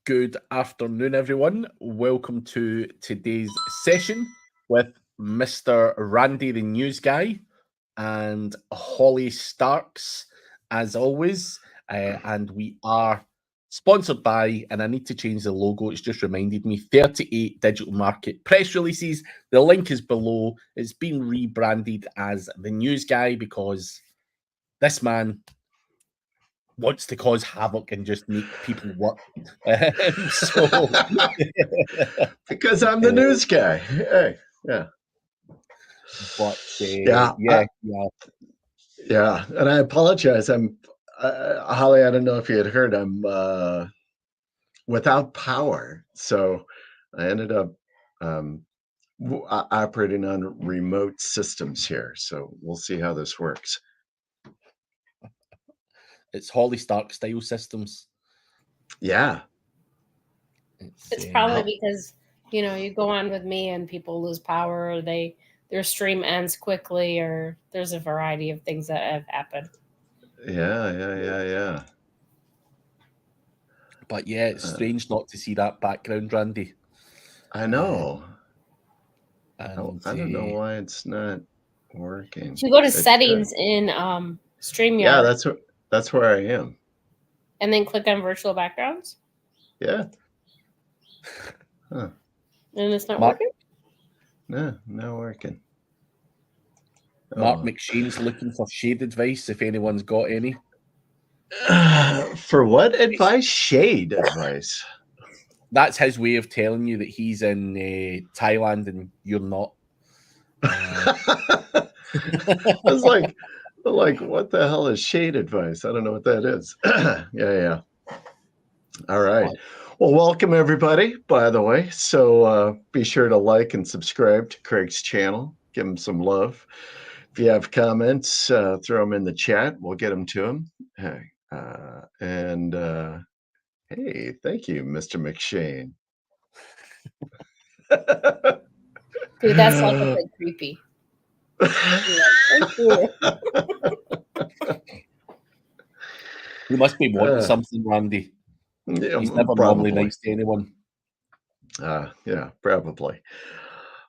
Good afternoon, everyone. Welcome to today's session with Mr. Randy, the news guy, and Holly Starks, as always. And we are sponsored by, and I need to change the logo, it's just reminded me, 38 Digital Market press releases. The link is below. It's been rebranded as the news guy because this man wants to cause havoc and just make people work. So, because I'm the news guy. Hey, yeah. But yeah. yeah. And I apologize. I'm Holly. I don't know if you had heard. I'm without power, so I ended up operating on remote systems here. So we'll see how this works. It's Holly Stark style systems. Yeah. It's probably because, you go on with me and people lose power, or their stream ends quickly, or there's a variety of things that have happened. Yeah. But yeah, it's strange not to see that background, Randy. I know. And I don't know why it's not working. If you go to settings in StreamYard. Yeah, that's where I am. And then click on virtual backgrounds. Yeah. Huh. And it's not working? No, not working. Mark McShane's looking for shade advice if anyone's got any. For what advice? Shade advice. That's his way of telling you that he's in Thailand and you're not. I was like, what the hell is shade advice? I don't know what that is. Yeah. All right. Well, welcome everybody, by the way. So be sure to like and subscribe to Craig's channel. Give him some love. If you have comments, throw them in the chat. We'll get them to him. Hey, hey, thank you, Mr. McShane. Dude, that's like a bit creepy. You must be wanting something, Randy. Yeah, he's never normally nice to anyone. Yeah, probably.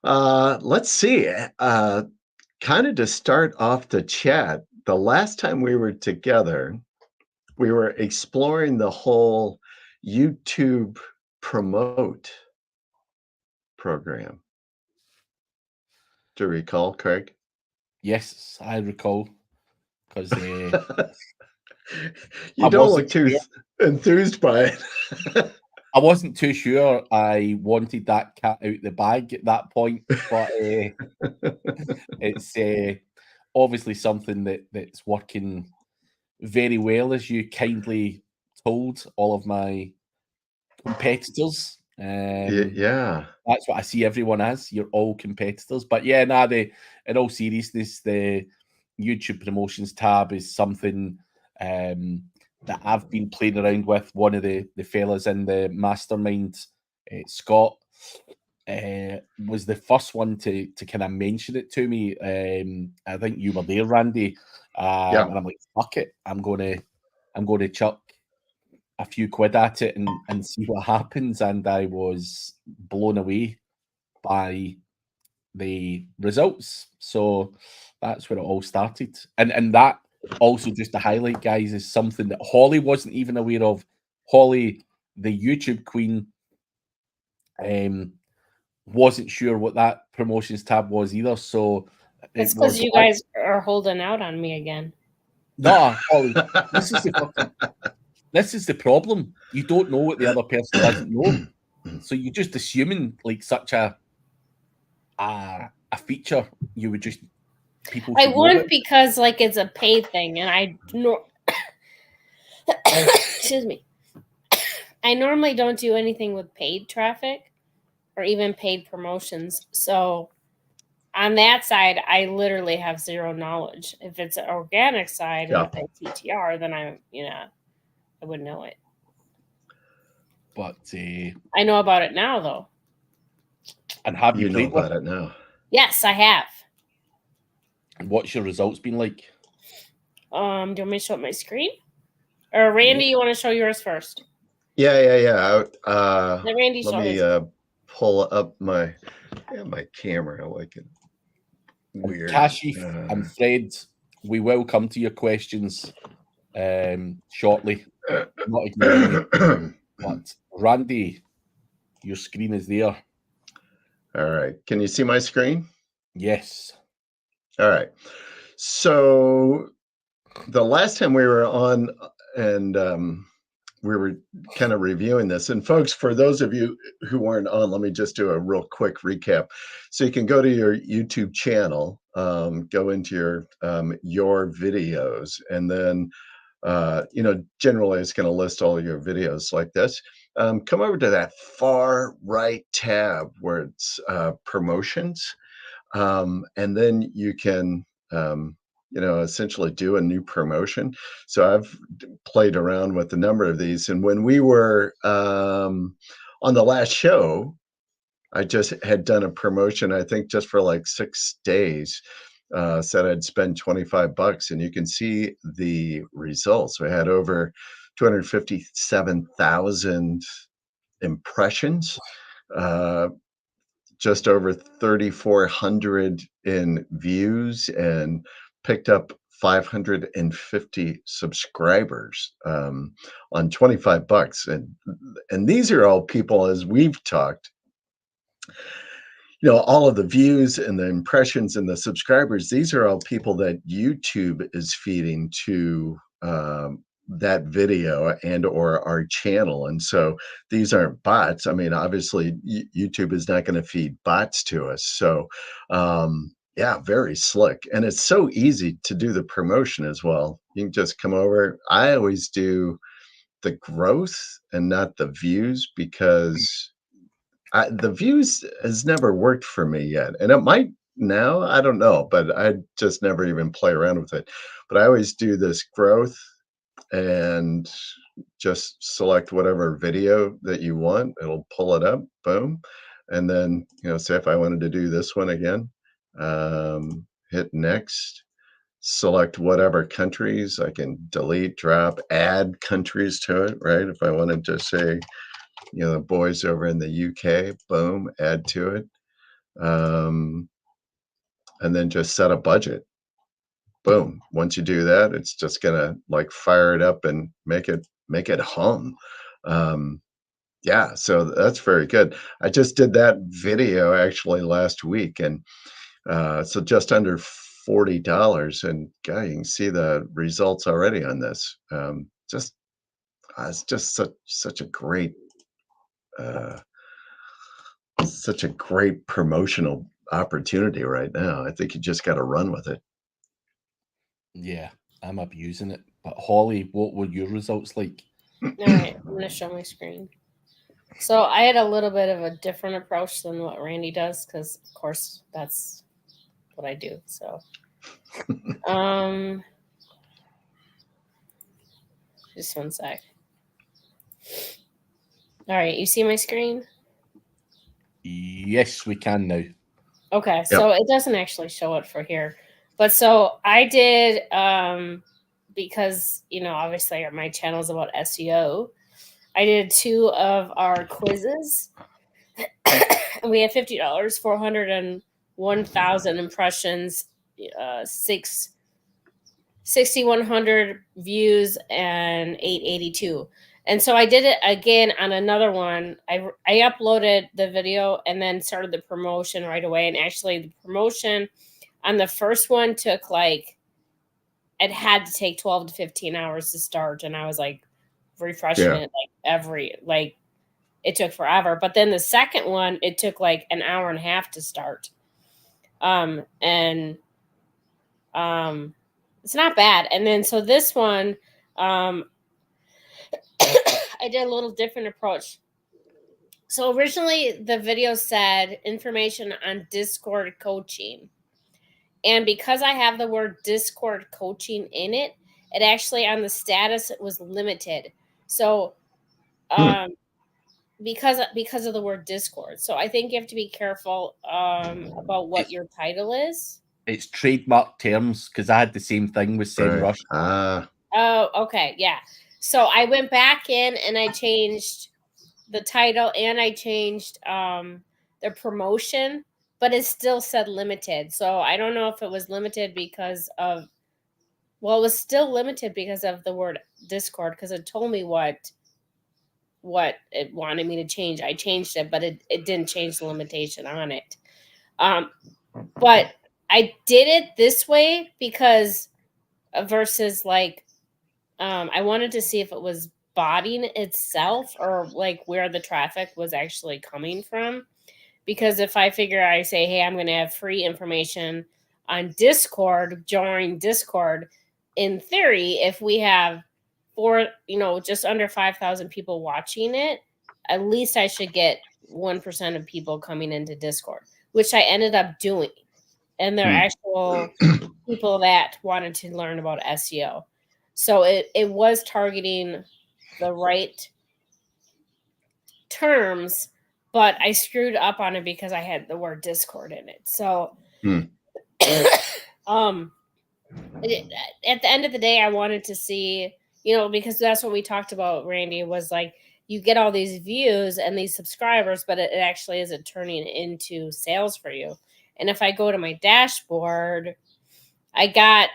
Let's see. Kind of to start off the chat, the last time we were together, we were exploring the whole YouTube promote program. Do you recall, Craig? Yes, I recall. Because you don't look too enthused by it. I wasn't too sure I wanted that cat out the bag at that point, but it's obviously something that's working very well, as you kindly told all of my competitors. Yeah, that's what I see everyone as. You're all competitors, but yeah, in all seriousness, the YouTube promotions tab is something that I've been playing around with. One of the fellas in the mastermind, Scott, was the first one to kind of mention it to me. I think you were there, Randy. Yeah. And I'm like, fuck it, I'm gonna chuck a few quid at it and see what happens. And I was blown away by the results. So that's where it all started. And that also, just to highlight, guys, is something that Holly wasn't even aware of. Holly, the YouTube queen, wasn't sure what that promotions tab was either. So it's because you guys are holding out on me again. No, Holly, this is the problem. You don't know what the other person doesn't know. So you're just assuming like such a feature. You would just people. I wouldn't, because like it's a paid thing, and I excuse me. I normally don't do anything with paid traffic or even paid promotions. So on that side, I literally have zero knowledge. If it's an organic side with a TTR, then I would know it. But I know about it now, though. And have you know about it now? Yes, I have. And what's your results been like? Do you want me to show up my screen? Or Randy, you want to show yours first? Yeah. Let Randy Let show me his. pull up my camera. I like it. Weird. Kashif and Fred, we will come to your questions shortly. Not ignoring you. But Randy, your screen is there. All right. Can you see my screen? Yes. All right. So the last time we were on and we were kind of reviewing this. And folks, for those of you who weren't on, let me just do a real quick recap. So you can go to your YouTube channel, go into your videos, and then generally it's going to list all your videos like this. Come over to that far right tab where it's promotions, and then you can essentially do a new promotion. So I've played around with a number of these, and when we were on the last show, I just had done a promotion, I think just for like 6 days. Said I'd spend $25, and you can see the results. We had over 257,000 impressions, just over 3,400 in views, and picked up 550 subscribers on $25. And these are all people, as we've talked, all of the views and the impressions and the subscribers, these are all people that YouTube is feeding to that video and or our channel. And so these aren't bots. I mean, obviously YouTube is not going to feed bots to us. So yeah, very slick. And it's so easy to do the promotion as well. You can just come over. I always do the growth and not the views, because the views has never worked for me yet, and it might now. I don't know, but I just never even play around with it. But I always do this growth and just select whatever video that you want. It'll pull it up, boom, and then say if I wanted to do this one again, hit next. Select whatever countries. I can delete, drop, add countries to it, right? If I wanted to say, the boys over in the UK, boom, add to it. And then just set a budget. Boom. Once you do that, it's just gonna like fire it up and make it hum. Yeah, so that's very good. I just did that video actually last week, and so just under $40, and God, you can see the results already on this. It's just such a great promotional opportunity right now. I think you just got to run with it. Yeah, I'm abusing it. But Holly, what were your results like? All right, I'm going to show my screen. So I had a little bit of a different approach than what Randy does, because of course that's what I do. So just one sec. All right, you see my screen? Yes, we can now. Okay, so it doesn't actually show it for here. But so I did, because, obviously my channel is about SEO. I did 2 of our quizzes. And we had $50, 401,000 impressions, 6,100 views, and 882. And so I did it again on another one. I uploaded the video and then started the promotion right away. And actually the promotion on the first one took it had to take 12 to 15 hours to start. And I was like refreshing it it took forever. But then the second one, it took like an hour and a half to start. It's not bad. And then so this one, I did a little different approach. So originally the video said information on Discord coaching. And because I have the word Discord coaching in it, it actually on the status it was limited. So because of the word Discord. So I think you have to be careful about what your title is. It's trademark terms, because I had the same thing with SEMrush. Oh, okay, yeah. So I went back in and I changed the title and I changed the promotion, but it still said limited. So I don't know if it was limited because of, well, it was still limited because of the word Discord, because it told me what it wanted me to change. I changed it, but it didn't change the limitation on it. But I did it this way because versus like I wanted to see if it was botting itself or like where the traffic was actually coming from. Because if I figure, I say, hey, I'm going to have free information on Discord, join Discord, in theory, if we have just under 5,000 people watching it, at least I should get 1% of people coming into Discord, which I ended up doing. And they're actual people that wanted to learn about SEO. So it was targeting the right terms, but I screwed up on it because I had the word Discord in it. So at the end of the day, I wanted to see, because that's what we talked about, Randy, was like you get all these views and these subscribers, but it actually isn't turning into sales for you. And if I go to my dashboard, I got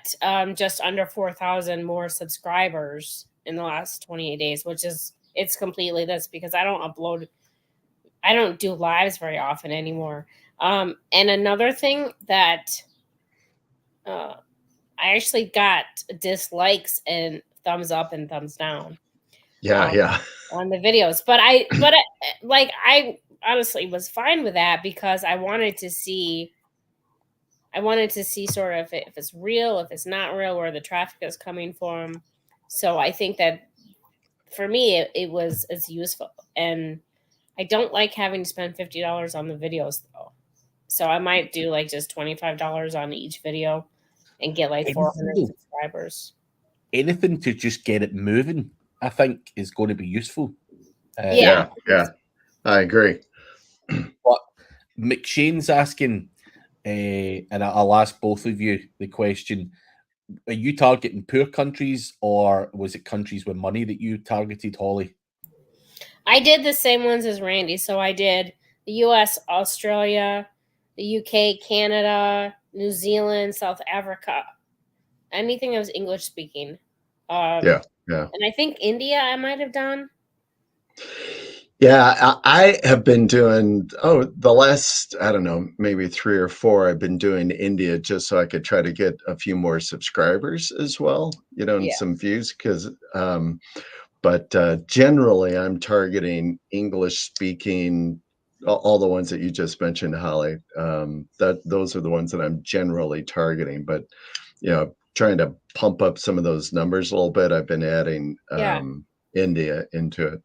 just under 4,000 more subscribers in the last 28 days, which is, it's completely this because I don't do lives very often anymore. And another thing that I actually got dislikes and thumbs up and thumbs down. Yeah. On the videos, but I honestly was fine with that because I wanted to see sort of if it's real, if it's not real, where the traffic is coming from. So I think that for me, it's useful, and I don't like having to spend $50 on the videos though. So I might do like just $25 on each video and get like 400 subscribers. Anything to just get it moving, I think, is going to be useful. Yeah, I agree. But McShane's asking, and I'll ask both of you the question: are you targeting poor countries, or was it countries with money that you targeted, Holly? I did the same ones as Randy. So I did the US, Australia, the UK, Canada, New Zealand, South Africa, anything that was English speaking. Yeah. And I think India I might have done. Yeah, I have been doing, the last, I don't know, maybe 3 or 4, I've been doing India just so I could try to get a few more subscribers as well, and some views because, but generally I'm targeting English speaking, all the ones that you just mentioned, Holly. Those are the ones that I'm generally targeting, but, trying to pump up some of those numbers a little bit. I've been adding India into it.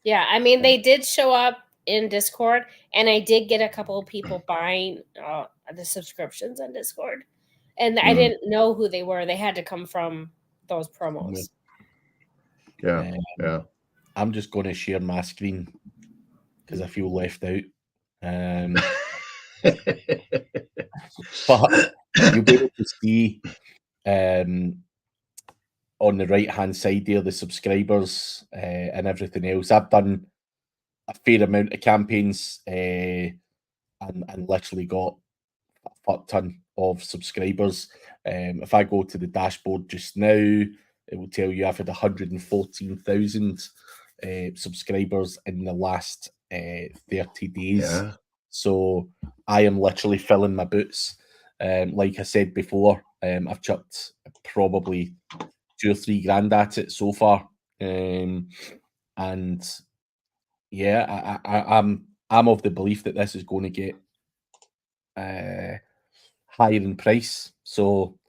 Yeah, I mean, they did show up in Discord, and I did get a couple of people buying the subscriptions on Discord, and I didn't know who they were. They had to come from those promos. Yeah. I'm just going to share my screen because I feel left out. But you'll be able to see on the right-hand side there, the subscribers and everything else. I've done a fair amount of campaigns and literally got a fuck ton of subscribers. If I go to the dashboard just now, it will tell you I've had 114,000 subscribers in the last 30 days. Yeah. So I am literally filling my boots. Like I said before, I've chucked probably 2 or 3 grand at it so far. And yeah, I'm of the belief that this is going to get higher in price. So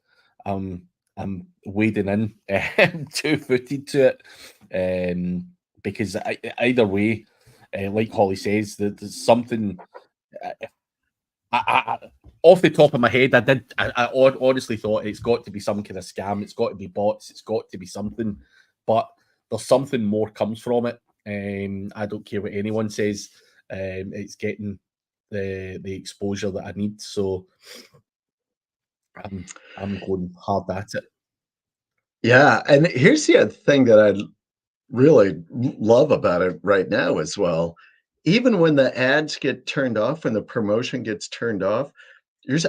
I'm wading in 2-footed to it, because either way, like Holly says, there's something. Off the top of my head, I honestly thought it's got to be some kind of scam. It's got to be bots. It's got to be something. But there's something more comes from it. I don't care what anyone says. It's getting the exposure that I need. So I'm going hard at it. Yeah, and here's the other thing that I really love about it right now as well. Even when the ads get turned off, when the promotion gets turned off,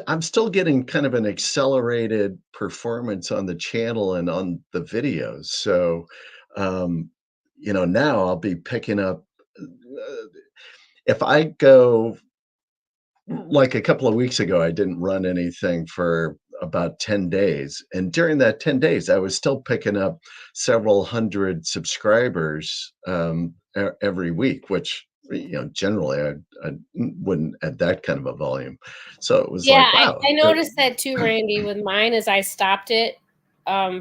I'm still getting kind of an accelerated performance on the channel and on the videos. So, um, now I'll be picking up. If I go like a couple of weeks ago, I didn't run anything for about 10 days. And during that 10 days, I was still picking up several hundred subscribers every week, which, generally I wouldn't at that kind of a volume. So it was Yeah, like, wow. I noticed that too, Randy, with mine is I stopped it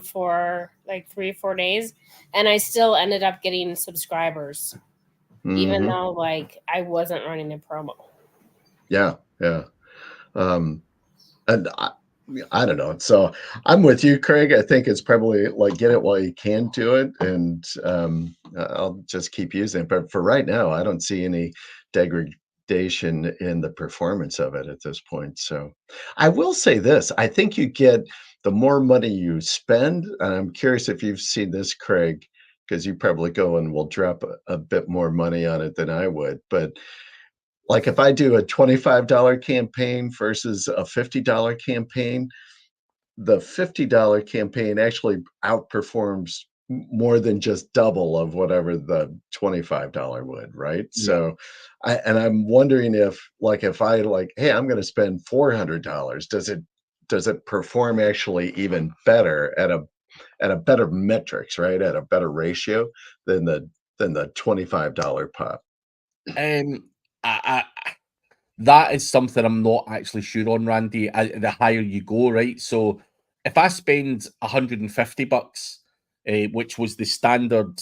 for like 3 or 4 days, and I still ended up getting subscribers, even though like I wasn't running a promo. Yeah, yeah. And I don't know. So I'm with you, Craig. I think it's probably like get it while you can do it, and I'll just keep using it. But for right now, I don't see any degradation in the performance of it at this point. So I will say this: I think you get the more money you spend. And I'm curious if you've seen this, Craig, because you probably go and will drop a bit more money on it than I would. But like if I do a $25 campaign versus a $50 campaign, the $50 campaign actually outperforms more than just double of whatever the $25 would, right? Yeah. So I'm wondering if I like, hey, I'm going to spend $400, does it perform actually even better at a better metrics, right? At a better ratio than the $25 pop. I that is something I'm not actually sure on, Randy. The higher you go, right? So if I spend $150, which was the standard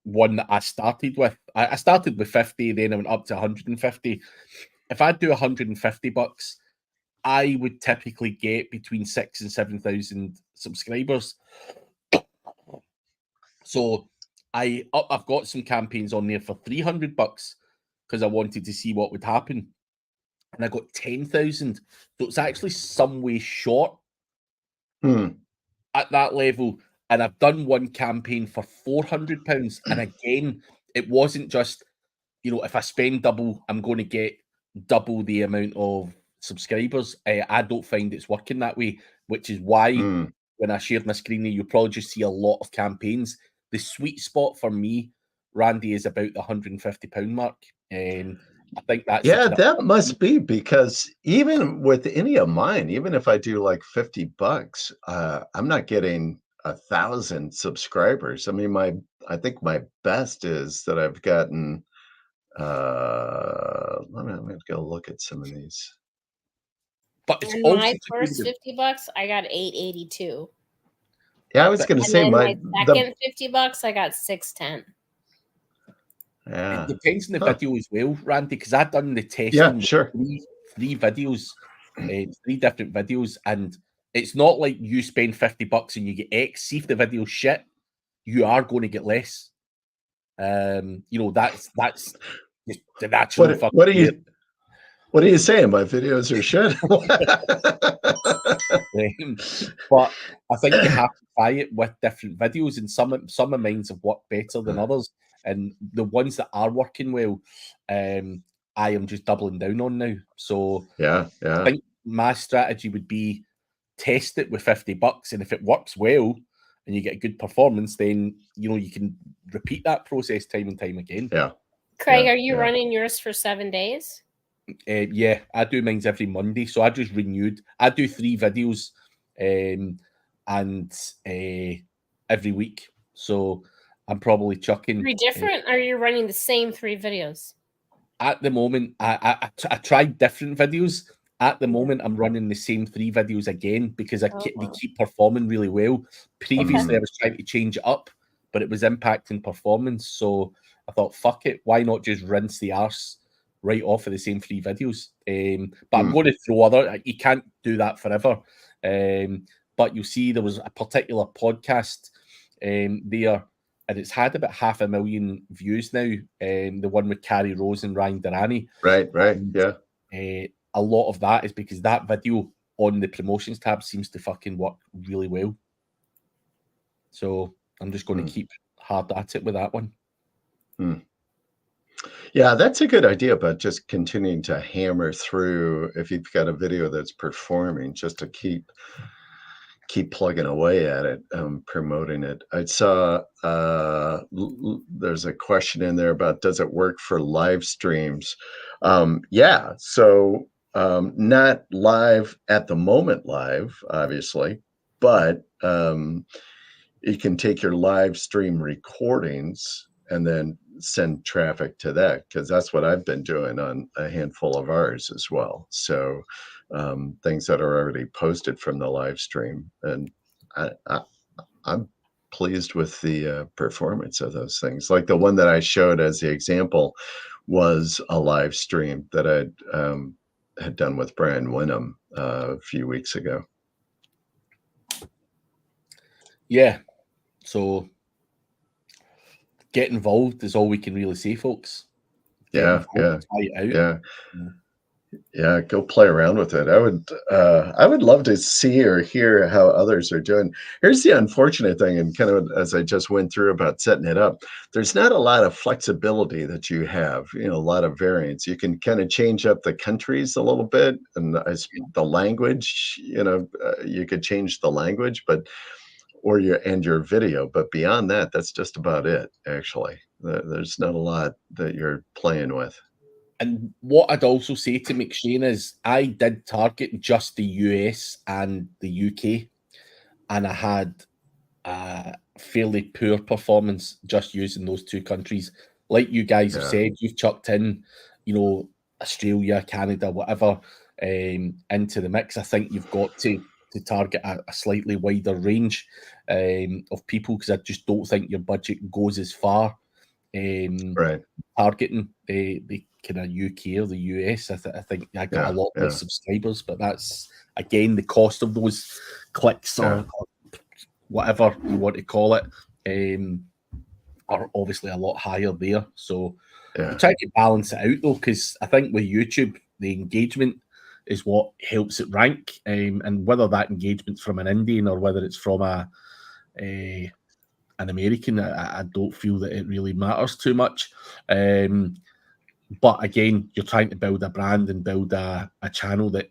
one that I started with, I started with 50, then I went up to 150. If I do $150, I would typically get between 6,000 and 7,000 subscribers. So I've got some campaigns on there for $300 because I wanted to see what would happen, and I got 10,000. So it's actually some way short at that level. And I've done one campaign for £400, and again, it wasn't just if I spend double, I'm going to get double the amount of subscribers. I don't find it's working that way, which is why when I shared my screen, you'll probably just see a lot of campaigns. The sweet spot for me, Randy, is about the £150 mark. I think that's Yeah, that must be because even with any of mine, even if I do like $50, I'm not getting 1,000 subscribers. I mean, I think my best is that I've gotten. Let me go look at some of these. But it's And also my to do first with $50, I got 882. Yeah, I was going to And say then my the second $50, I got 610. yeah. it depends on the Huh. video as well, Randy, because I've done the testing Yeah, with sure. three videos, 3 different videos, and it's not like you spend $50 and you get X. See if the video's shit, you are going to get less. That's just the natural fucking What are way. what are you saying? My videos are shit. But I think you have to try it with different videos, and some of mine have worked better than others, and the ones that are working well, I am just doubling down on now. So Yeah. I think my strategy would be test it with $50, and if it works well and you get a good performance, then you can repeat that process time and time again. Yeah. Craig, are you running yours for 7 days? Yeah, I do mine's every Monday, so I just renewed. I do 3 videos, and every week. So I'm probably chucking 3 different? Or are you running the same 3 videos? at the moment. I tried different videos. At the moment, I'm running the same 3 videos again because they keep performing really well. Previously, I was trying to change it up, but it was impacting performance. So I thought, fuck it, why not just rinse the arse right off of the same 3 videos? But I'm going to throw other. You can't do that forever. But you'll see there was a particular podcast there, and it's had about 500,000 views now. The one with Carrie Rose and Ryan Durrani. Right. And, Yeah. A lot of that is because that video on the promotions tab seems to fucking work really well. So I'm just going to keep hard at it with that one. Yeah, that's a good idea, but just continuing to hammer through if you've got a video that's performing, just to keep plugging away at it, promoting it. I saw there's a question in there about does it work for live streams? Yeah, so not live at the moment, obviously, but you can take your live stream recordings and then send traffic to that, because that's what I've been doing on a handful of ours as well. So things that are already posted from the live stream, and I'm pleased with the performance of those things. Like the one that I showed as the example was a live stream that I had done with Brian Winham a few weeks ago. Yeah, so get involved is all we can really say, folks. Get involved, try it out. Yeah, go play around with it. I would love to see or hear how others are doing. Here's the unfortunate thing, and kind of as I just went through about setting it up, there's not a lot of flexibility that you have, a lot of variance. You can kind of change up the countries a little bit, and the language, you could change the language, or your video, but beyond that, that's just about it, actually. There's not a lot that you're playing with. And what I'd also say to McShane is I did target just the US and the UK, and I had a fairly poor performance just using those two countries. Like you guys have said, you've chucked in, Australia, Canada, whatever, into the mix. I think you've got to target a slightly wider range of people, because I just don't think your budget goes as far targeting the kind of UK or the US. I think I got a lot less subscribers, but that's again the cost of those clicks or whatever you want to call it are obviously a lot higher there. So we try to balance it out though, because I think with YouTube the engagement is what helps it rank, and whether that engagement's from an Indian or whether it's from an American, I don't feel that it really matters too much. But again, you're trying to build a brand and build a channel that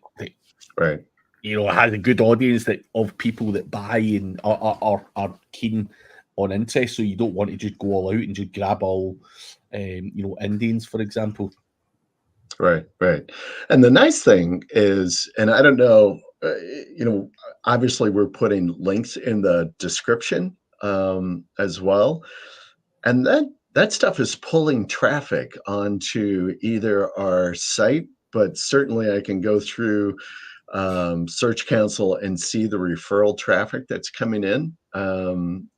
has a good audience of people that buy and are keen on interest. So you don't want to just go all out and just grab all Indians, for example. Right. And the nice thing is, and I don't know, obviously we're putting links in the description as well, and that stuff is pulling traffic onto either our site, but certainly I can go through Search Console and see the referral traffic that's coming in,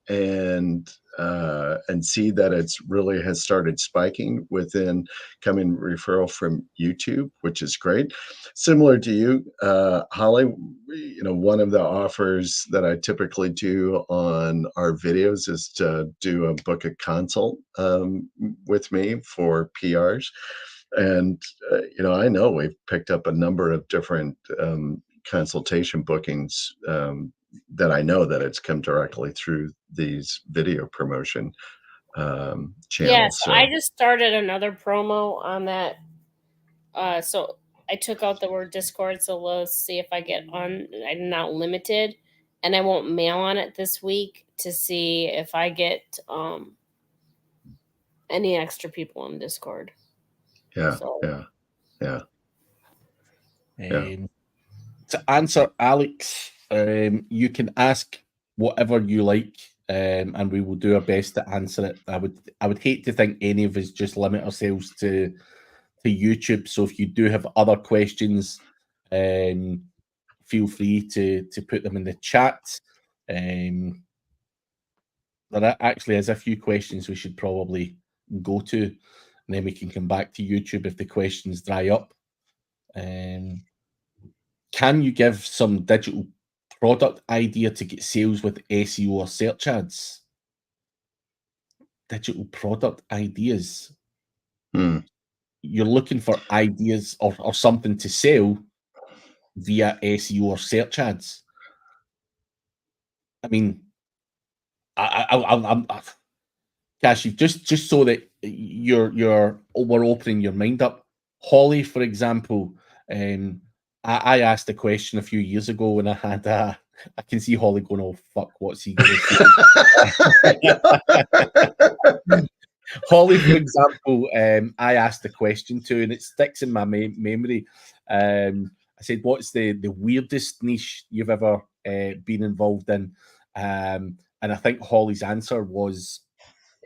and see that it's really has started spiking within coming referral from YouTube, which is great. Similar to you, Holly, one of the offers that I typically do on our videos is to do a book a consult with me for PRs. And, I know we've picked up a number of different consultation bookings that I know that it's come directly through these video promotion channels. Yeah, so I just started another promo on that. So I took out the word Discord, so let's see if I get on. I'm not limited, and I won't mail on it this week to see if I get any extra people on Discord. To answer Alex, you can ask whatever you like, and we will do our best to answer it. I would hate to think any of us just limit ourselves to YouTube. So if you do have other questions, feel free to put them in the chat. There actually is a few questions we should probably go to, and then we can come back to YouTube if the questions dry up. Can you give some digital product idea to get sales with SEO or search ads? Digital product ideas. You're looking for ideas or something to sell via SEO or search ads. I mean, I'm Cashy, just so that we're opening your mind up. Holly, for example, I asked a question a few years ago when I had I can see Holly going, "Oh fuck, what's he going to say?" Holly, for example, I asked a question to, and it sticks in my memory. I said, "What's the weirdest niche you've ever been involved in?" And I think Holly's answer was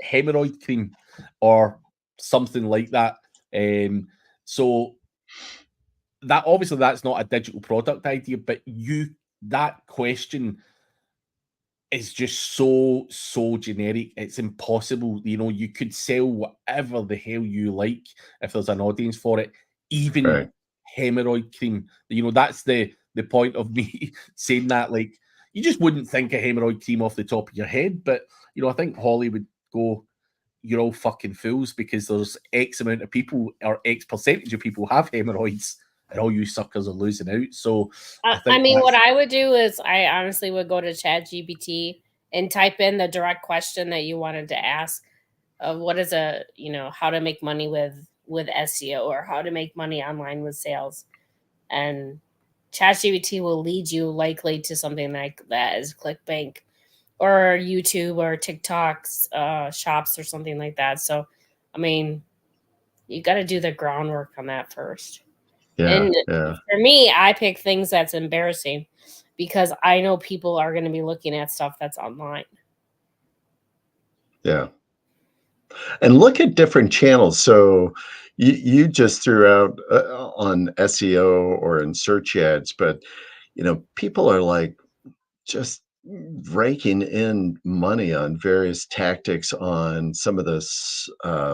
hemorrhoid cream or something like that. So that obviously that's not a digital product idea, but that question is just so generic. It's impossible. You could sell whatever the hell you like if there's an audience for it, even Right. hemorrhoid cream. That's the point of me saying that. Like, you just wouldn't think of hemorrhoid cream off the top of your head, but I think Holly would go, "You're all fucking fools because there's X amount of people or X percentage of people have hemorrhoids, and all you suckers are losing out." So I mean, what I would do is I honestly would go to ChatGPT and type in the direct question that you wanted to ask of what is how to make money with SEO or how to make money online with sales. And ChatGPT will lead you likely to something like that is ClickBank or YouTube or TikTok's shops or something like that. So, I mean, you got to do the groundwork on that first. Yeah, And yeah. for me, I pick things that's embarrassing because I know people are going to be looking at stuff that's online. Yeah. And look at different channels. So you just threw out on SEO or in search ads, but people are like just raking in money on various tactics on some of the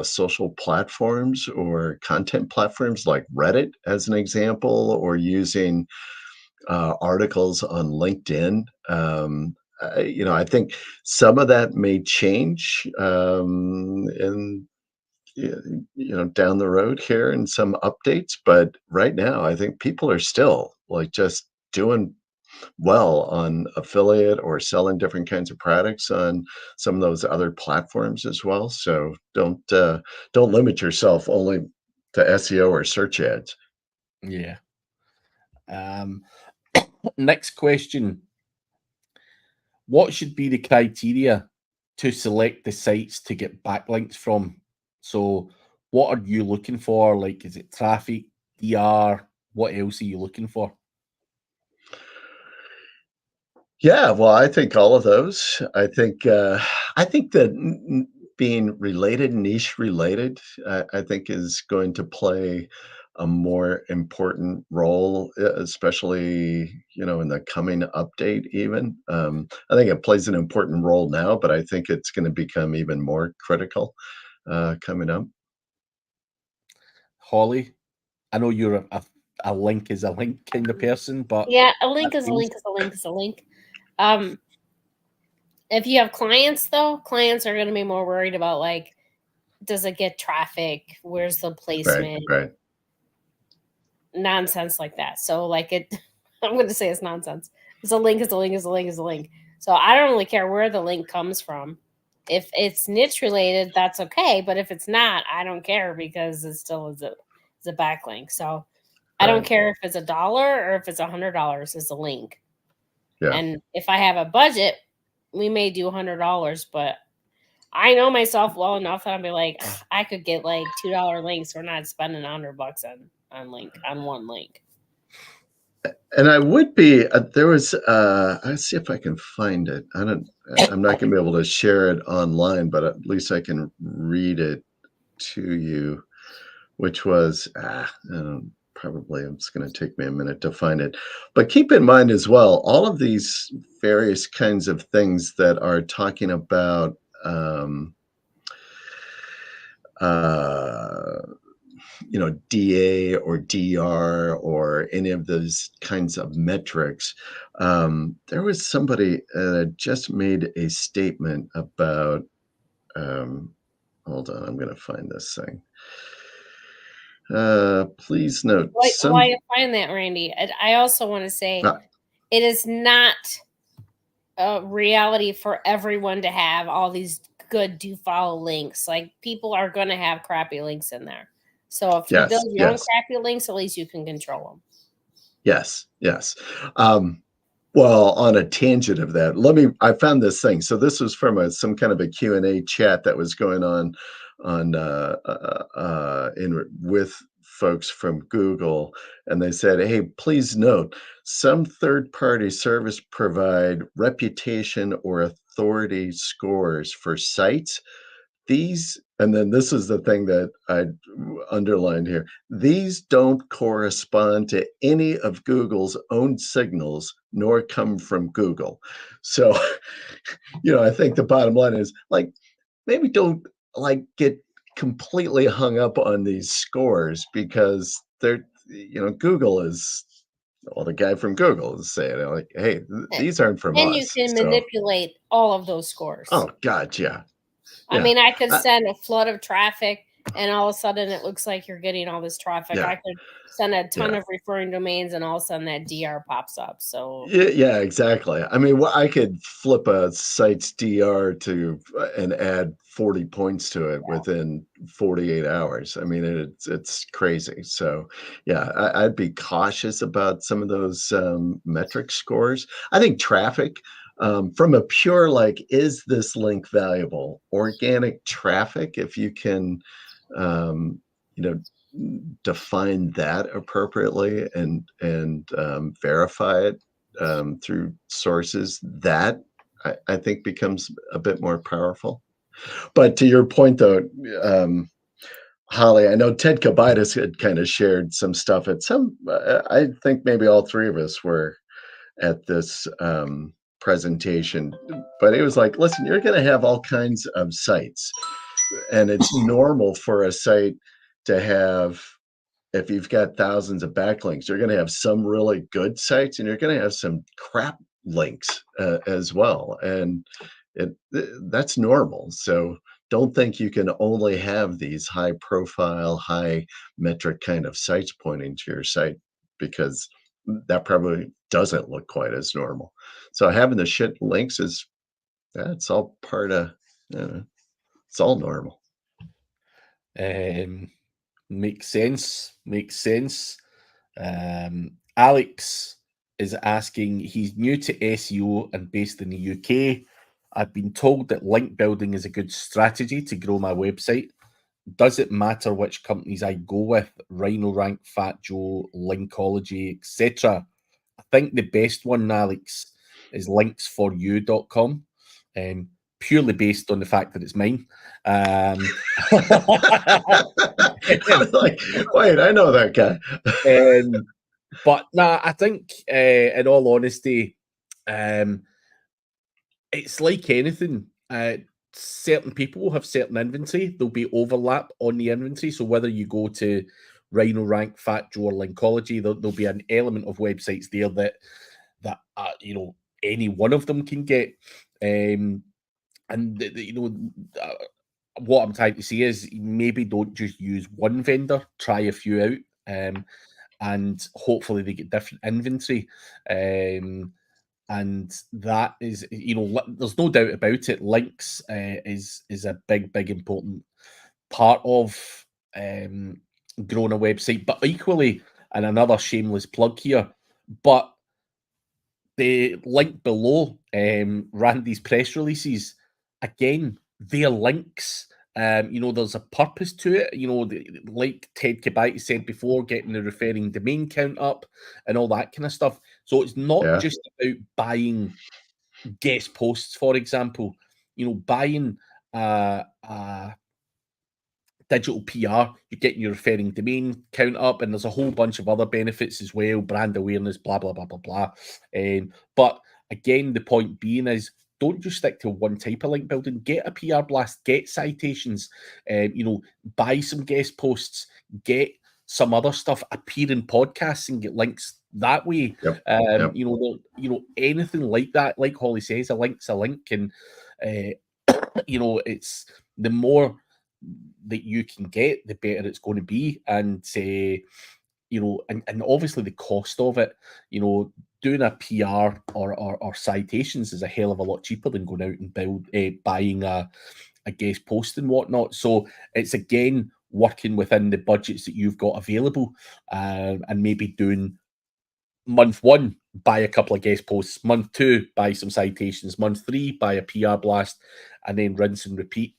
social platforms or content platforms like Reddit, as an example, or using articles on LinkedIn. I think some of that may change in down the road here in some updates, but right now I think people are still like just doing well on affiliate or selling different kinds of products on some of those other platforms as well. So don't limit yourself only to SEO or search ads. Yeah. Next question. What should be the criteria to select the sites to get backlinks from? So what are you looking for? Like, is it traffic, DR? What else are you looking for? Yeah, well, I think all of those. I think that being related, niche related, I think is going to play a more important role, especially in the coming update. Even I think it plays an important role now, but I think it's going to become even more critical coming up. Holly, I know you're a link is a link kind of person, but Yeah, a link is a link is a link is a link. If you have clients, though, clients are going to be more worried about, like, does it get traffic? Where's the placement? Right. Nonsense like that. So, like, I'm going to say it's nonsense. It's a link is a link is a link is a link. So I don't really care where the link comes from. If it's niche related, that's okay. But if it's not, I don't care because it still is a backlink. So I don't Right. care if it's $1 or if it's $100. It's a link. Yeah. And if I have a budget, we may do $100, but I know myself well enough that I'll be like, I could get like $2 links. We're not spending $100 on one link. And I would be there was let's see if I can find it. I'm not going to be able to share it online, but at least I can read it to you, which was probably it's going to take me a minute to find it. But keep in mind as well, all of these various kinds of things that are talking about DA or DR or any of those kinds of metrics. There was somebody that just made a statement about, hold on, I'm going to find this thing. Please note. Why you find that, Randy? I also want to say it is not reality for everyone to have all these good do follow links. Like, people are going to have crappy links in there. So if you Yes, build your own yes. crappy links, at least you can control them. Yes, yes. Well, on a tangent of that, I found this thing. So this was from some kind of a Q&A chat that was going on with folks from Google, and they said, "Hey, please note, some third-party service provide reputation or authority scores for sites. These," and then this is the thing that I underlined here, "these don't correspond to any of Google's own signals, nor come from Google." So, I think the bottom line is, like, maybe don't, like, get completely hung up on these scores, because Google is, well, the guy from Google is saying, like, "Hey, these aren't from And you us." can So, manipulate all of those scores. oh God, yeah. I Yeah. mean, I could send a flood of traffic, and all of a sudden it looks like you're getting all this traffic. Yeah. I could send a ton Yeah. of referring domains, and all of a sudden that DR pops up. So Yeah, exactly. I mean, I could flip a site's DR and add 40 points to it within 48 hours. I mean, it's crazy. So, yeah, I'd be cautious about some of those metric scores. I think traffic, from a pure, like, is this link valuable? Organic traffic, if you can, um, you know, define that appropriately and verify it through sources, that I think becomes a bit more powerful. But to your point, though, Holly, I know Ted Kabitis had kind of shared some stuff at some. I think maybe all three of us were at this presentation, but it was like, listen, you're going to have all kinds of sites, and it's normal for a site to have, if you've got thousands of backlinks, you're going to have some really good sites, and you're going to have some crap links as well. And that's normal. So don't think you can only have these high profile, high metric kind of sites pointing to your site, because that probably doesn't look quite as normal. So having the shit links that's all part of, it's all normal. Makes sense. Makes sense. Alex is asking, he's new to SEO and based in the UK. I've been told that link building is a good strategy to grow my website. Does it matter which companies I go with? Rhino Rank, Fat Joe, Linkology, etc. I think the best one, Alex, is linksforyou.com. Purely based on the fact that it's mine. Like, wait, I know that guy. But nah, I think, in all honesty, it's like anything. Certain people will have certain inventory. There'll be overlap on the inventory. So whether you go to Rhino Rank, Fat Joe, or Linkology, there'll be an element of websites there that any one of them can get. What I'm trying to say is, maybe don't just use one vendor. Try a few out, and hopefully they get different inventory. And that is, there's no doubt about it. Links is a big important part of growing a website. But equally, and another shameless plug here, but the link below Randy's press releases, again, they're links. There's a purpose to it. Like Ted Kabite said before, getting the referring domain count up and all that kind of stuff. So it's not just about buying guest posts, for example. Buying digital PR, you're getting your referring domain count up, and there's a whole bunch of other benefits as well, brand awareness, blah, blah, blah, blah, blah. But again, the point being is, don't just stick to one type of link building. Get a PR blast, get citations, buy some guest posts, get some other stuff, appear in podcasts and get links that way. Yep. Anything like that. Like Holly says, a link's a link, and it's the more that you can get, the better it's going to be. And and obviously the cost of it, doing a PR or citations is a hell of a lot cheaper than going out and buying a guest post and whatnot. So it's again working within the budgets that you've got available, and maybe doing month 1, buy a couple of guest posts, month 2, buy some citations, month 3, buy a PR blast, and then rinse and repeat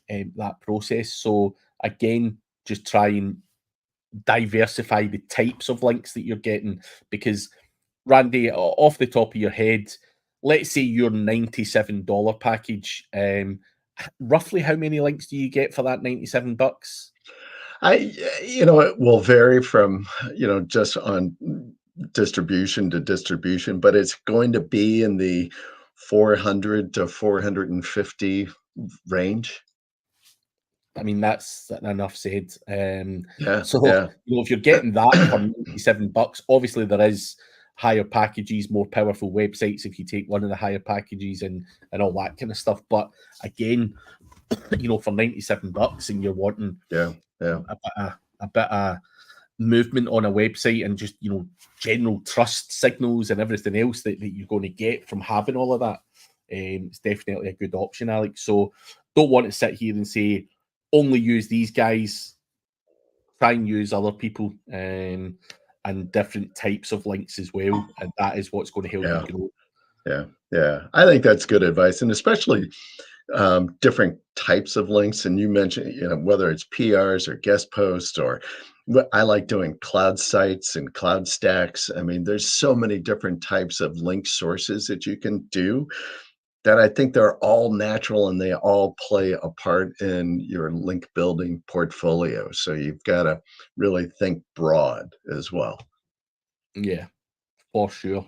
that process. So again, just try and diversify the types of links that you're getting, because Randy, off the top of your head, let's say your $97 package, roughly how many links do you get for that $97? It will vary from, just on distribution to distribution, but it's going to be in the 400 to 450 range. I mean, that's enough said. Yeah, So, yeah, if you're getting that for $97, obviously there is higher packages, more powerful websites if you take one of the higher packages and all that kind of stuff. But again, for $97 and you're wanting yeah. a bit of movement on a website and just general trust signals and everything else that you're going to get from having all of that, it's definitely a good option, Alex. So don't want to sit here and say only use these guys. Try and use other people and different types of links as well, and that is what's going to help you grow. Yeah. I think that's good advice, and especially different types of links. And you mentioned, whether it's PRs or guest posts, or I like doing cloud sites and cloud stacks. I mean, there's so many different types of link sources that you can do that I think they're all natural and they all play a part in your link building portfolio. So you've got to really think broad as well. Yeah, for sure.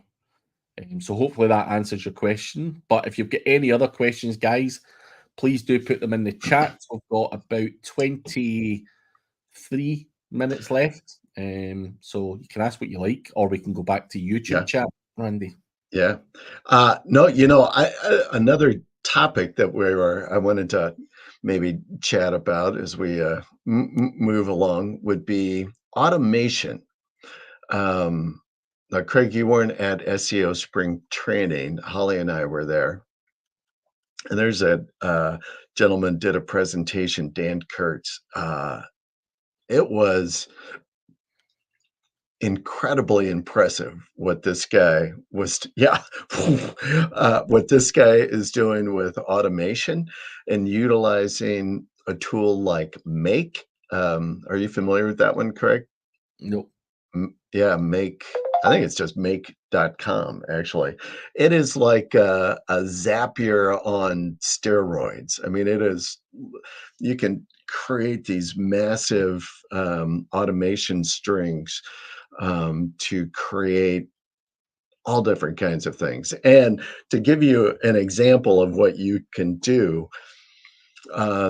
So hopefully that answers your question. But if you've got any other questions, guys, please do put them in the chat. We've got about 23 minutes left. So you can ask what you like, or we can go back to YouTube chat, Randy. Yeah. No, another topic that I wanted to maybe chat about as we move along would be automation. Now, Craig, you weren't at SEO Spring Training. Holly and I were there. And there's a gentleman did a presentation, Dan Kurtz. It was incredibly impressive what this guy what this guy is doing with automation and utilizing a tool like Make. Are you familiar with that one, Craig? Nope. Yeah, Make. I think it's just make.com, actually. It is like a Zapier on steroids. I mean, you can create these massive automation strings to create all different kinds of things. And to give you an example of what you can do,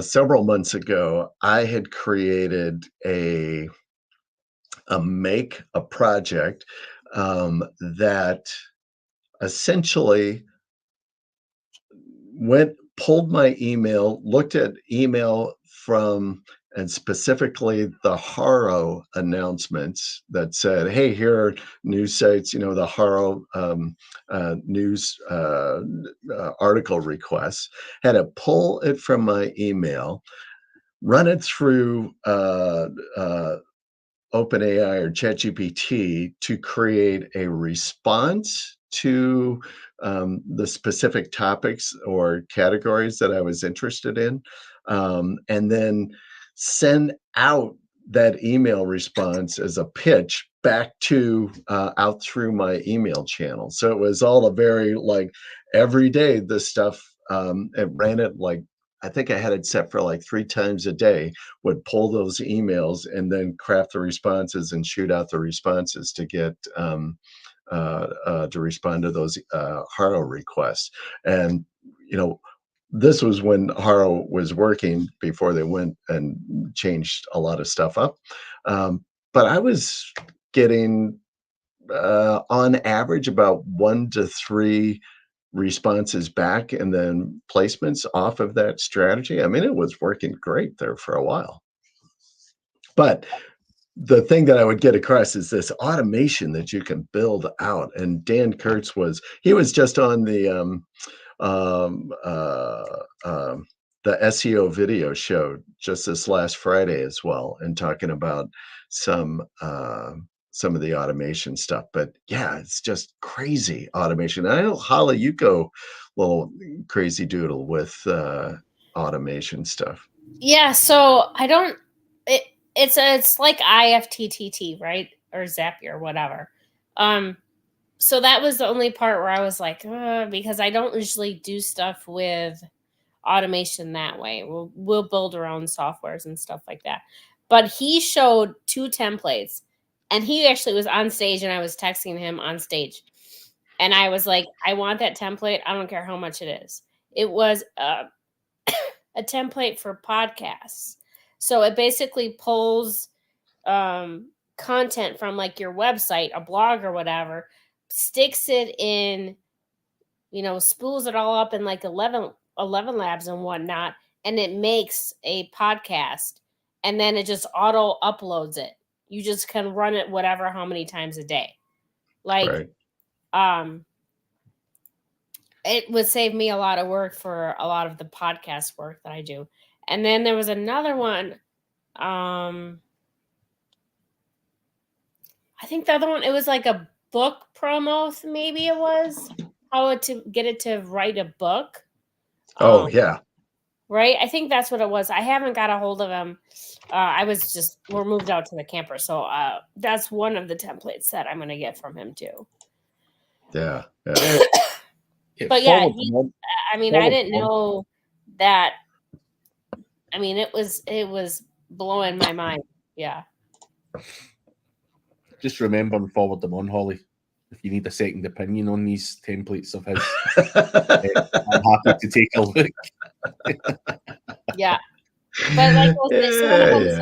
several months ago, I had created a project that essentially pulled my email, looked at email and specifically the Haro announcements that said, hey, here are news sites, the Haro news article requests, had to pull it from my email, run it through OpenAI or ChatGPT to create a response to the specific topics or categories that I was interested in, and then send out that email response as a pitch back to out through my email channel. So it was all a very every day this stuff. It ran it I think I had it set for 3 times a day, would pull those emails and then craft the responses and shoot out the responses to get to respond to those Haro requests. And, this was when Haro was working before they went and changed a lot of stuff up. But I was getting on average about 1 to 3 responses back and then placements off of that strategy. I mean, it was working great there for a while. But the thing that I would get across is this automation that you can build out. And Dan Kurtz was just on um, uh, the SEO video show just this last Friday as well, and talking about some of the automation stuff. But yeah, it's just crazy automation. I know, Holly, you go little crazy doodle with automation stuff. Yeah, so I don't. It's like IFTTT, right, or Zapier, or whatever. So that was the only part where I was like, because I don't usually do stuff with automation that way. We'll build our own softwares and stuff like that. But he showed 2 templates, and he actually was on stage, and I was texting him on stage, and I was like, I want that template. I don't care how much it is. It was a template for podcasts. So it basically pulls content from like your website, a blog or whatever, sticks it in, spools it all up in like 11 labs and whatnot, and it makes a podcast, and then it just auto uploads it. You just can run it whatever, how many times a day. Like, Right. It would save me a lot of work for a lot of the podcast work that I do. And then there was another one. I think the other one, it was like a book promo, maybe it was how to get it to write a book. Oh yeah. Right. I think that's what it was. I haven't got a hold of him. We're moved out to the camper. So that's one of the templates that I'm going to get from him too. Yeah. But yeah, I didn't know that. I mean, it was blowing my mind. Yeah. Just remember and forward them on, Holly. If you need a second opinion on these templates of his, I'm happy to take a look. Yeah. But like one of them was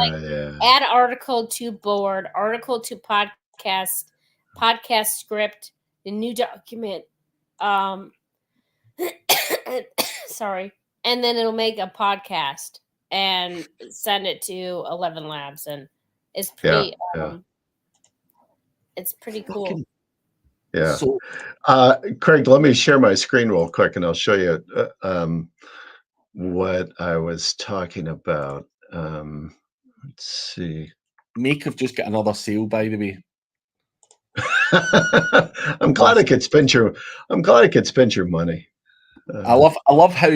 add article to board, article to podcast script, the new document. Sorry. And then it'll make a podcast and send it to 11 Labs, and it's pretty it's pretty cool. Yeah. So, Craig, let me share my screen real quick, and I'll show you what I was talking about. Let's see. Make have just got another sale, by the way. I'm glad I could spend your money. I love how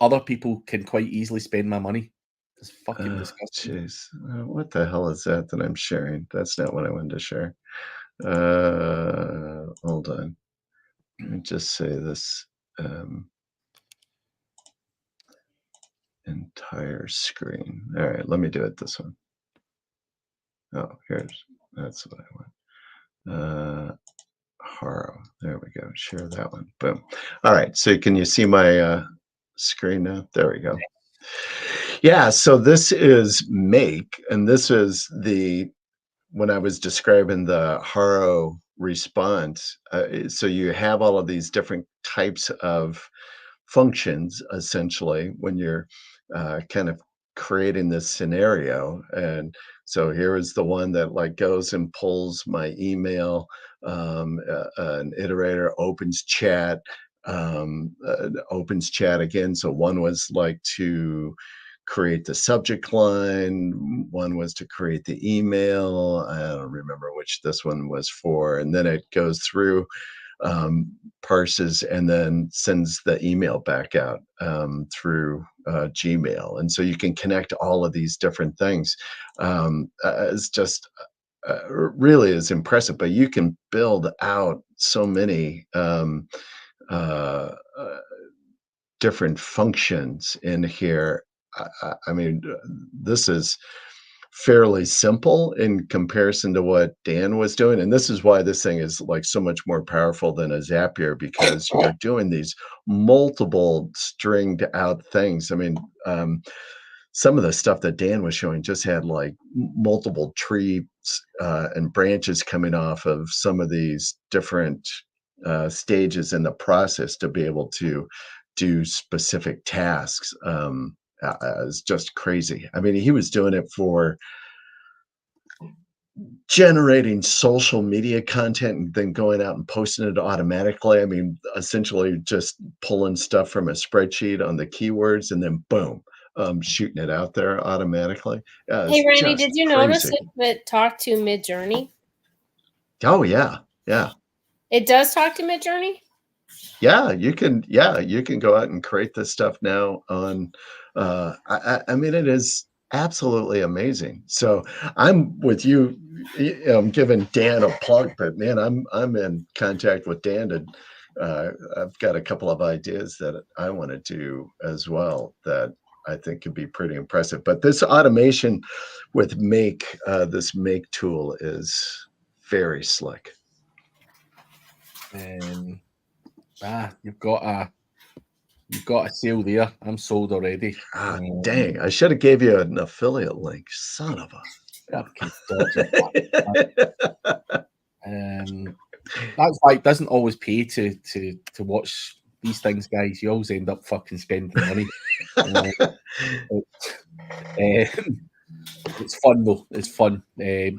other people can quite easily spend my money. It's fucking disgusting. Jeez, what the hell is that I'm sharing? That's not what I wanted to share. Hold on. Let me just say this. Entire screen. All right, let me do it this one. Oh, that's what I want. Haro. There we go. Share that one. Boom. All right. So can you see my screen now? There we go. Yeah. So this is Make, and this is when I was describing the Haro response. So you have all of these different types of functions, essentially, when you're kind of creating this scenario. And so here is the one that like goes and pulls my email, an iterator opens chat again. So one was like to create the subject line, one was to create the email. I don't remember which this one was for. And then it goes through, parses, and then sends the email back out through Gmail. And so you can connect all of these different things. It's just really is impressive, but you can build out so many different functions in here. I mean, this is fairly simple in comparison to what Dan was doing. And this is why this thing is like so much more powerful than a Zapier, because you're doing these multiple stringed out things. I mean, some of the stuff that Dan was showing just had like multiple trees and branches coming off of some of these different stages in the process to be able to do specific tasks. It's just crazy. I mean, he was doing it for generating social media content and then going out and posting it automatically. I mean, essentially just pulling stuff from a spreadsheet on the keywords and then boom, shooting it out there automatically. Hey, It's Randy, just did you notice crazy. it talked to Midjourney? Oh yeah, yeah. It does talk to Midjourney? Yeah, you can go out and create this stuff now on I mean it is absolutely amazing. So I'm with you. I'm giving Dan a plug, but man, I'm in contact with Dan and I've got a couple of ideas that I want to do as well that I think could be pretty impressive. But this automation with Make, this Make tool is very slick. You've got a sale there. I'm sold already. Dang, I should have gave you an affiliate link. Son of a. Fucking dodgy that's why it doesn't always pay to watch these things, guys. You always end up fucking spending money. It's fun though. It's fun.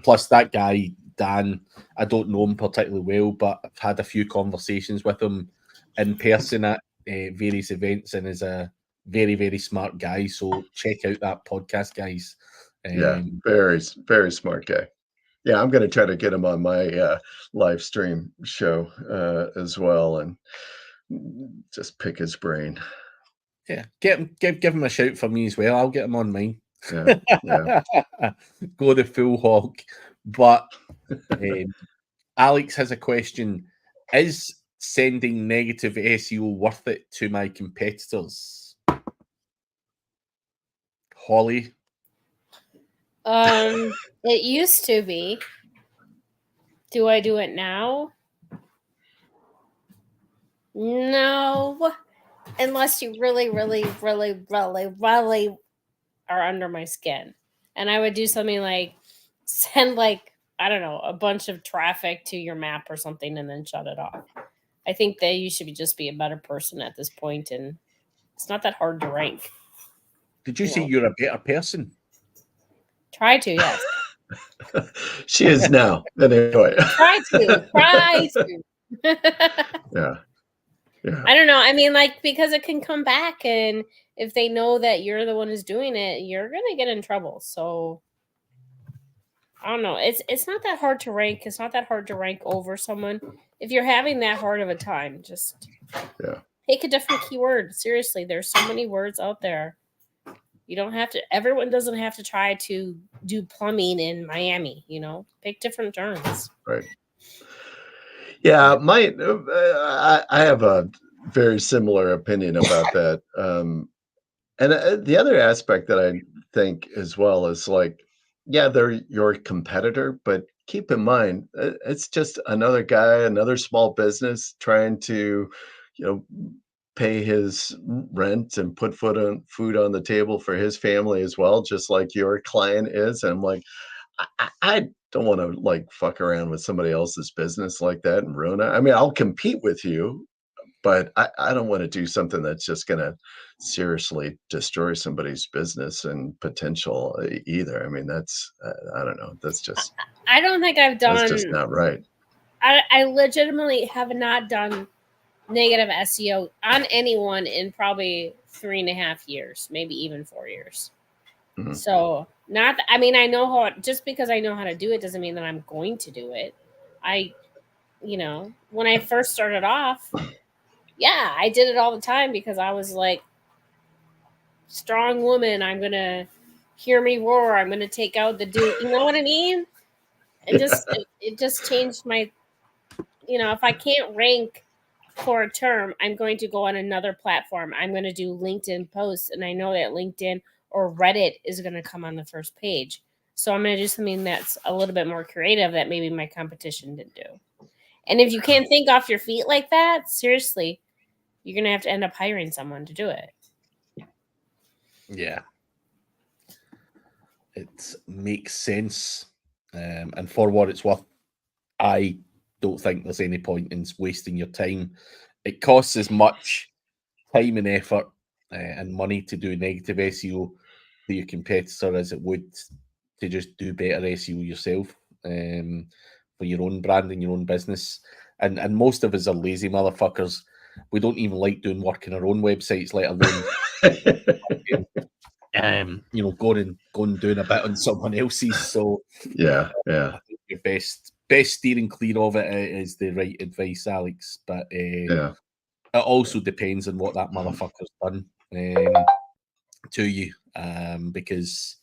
Plus, that guy Dan, I don't know him particularly well, but I've had a few conversations with him in person at various events, and is a very, very smart guy. So check out that podcast, guys. Yeah, very, very smart guy. Yeah, I'm going to try to get him on my live stream show as well, and just pick his brain. Yeah, give him a shout for me as well. I'll get him on mine. Yeah, yeah. Go the full hog. But Alex has a question: is sending negative SEO worth it to my competitors? Holly? It used to be. Do I do it now? No. Unless you really, really, really, really, really are under my skin. And I would do something like send I don't know, a bunch of traffic to your map or something and then shut it off. I think that you should just be a better person at this point, and it's not that hard to rank. Did you say you're a better person? Try to, yes. She is now. Anyway. Try to. Yeah. Yeah. I don't know. I mean, because it can come back, and if they know that you're the one who's doing it, you're gonna get in trouble. So I don't know. It's not that hard to rank. It's not that hard to rank over someone. If you're having that hard of a time, just pick a different keyword. Seriously, there's so many words out there. You don't have to. Everyone doesn't have to try to do plumbing in Miami. Pick different terms. Right. Yeah, I have a very similar opinion about that. And the other aspect that I think as well is they're your competitor, but keep in mind, it's just another guy, another small business trying to, pay his rent and put food on the table for his family as well, just like your client is. And I'm like, I don't want to fuck around with somebody else's business like that and ruin it. I mean, I'll compete with you, but I don't want to do something that's just going to seriously destroy somebody's business and potential either. I mean, that's, I don't know. That's just, I don't think I've done, that's just not right. I legitimately have not done negative SEO on anyone in probably 3.5 years, maybe even 4 years. Mm-hmm. So I know how, just because I know how to do it doesn't mean that I'm going to do it. When I first started off, yeah, I did it all the time because I was like, strong woman, I'm going to hear me roar. I'm going to take out the dude. You know what I mean? And it just changed my, if I can't rank for a term, I'm going to go on another platform. I'm going to do LinkedIn posts, and I know that LinkedIn or Reddit is going to come on the first page. So I'm going to do something that's a little bit more creative that maybe my competition didn't do. And if you can't think off your feet like that, seriously, you're going to have to end up hiring someone to do it. Yeah. It makes sense. And for what it's worth, I don't think there's any point in wasting your time. It costs as much time and effort and money to do negative SEO to your competitor as it would to just do better SEO yourself. for your own brand and your own business. And most of us are lazy motherfuckers. We don't even like doing work in our own websites, let alone going and doing a bit on someone else's. So yeah. I think your best steering clear of it is the right advice, Alex. But Yeah. it also depends on what that motherfucker's done to you, because,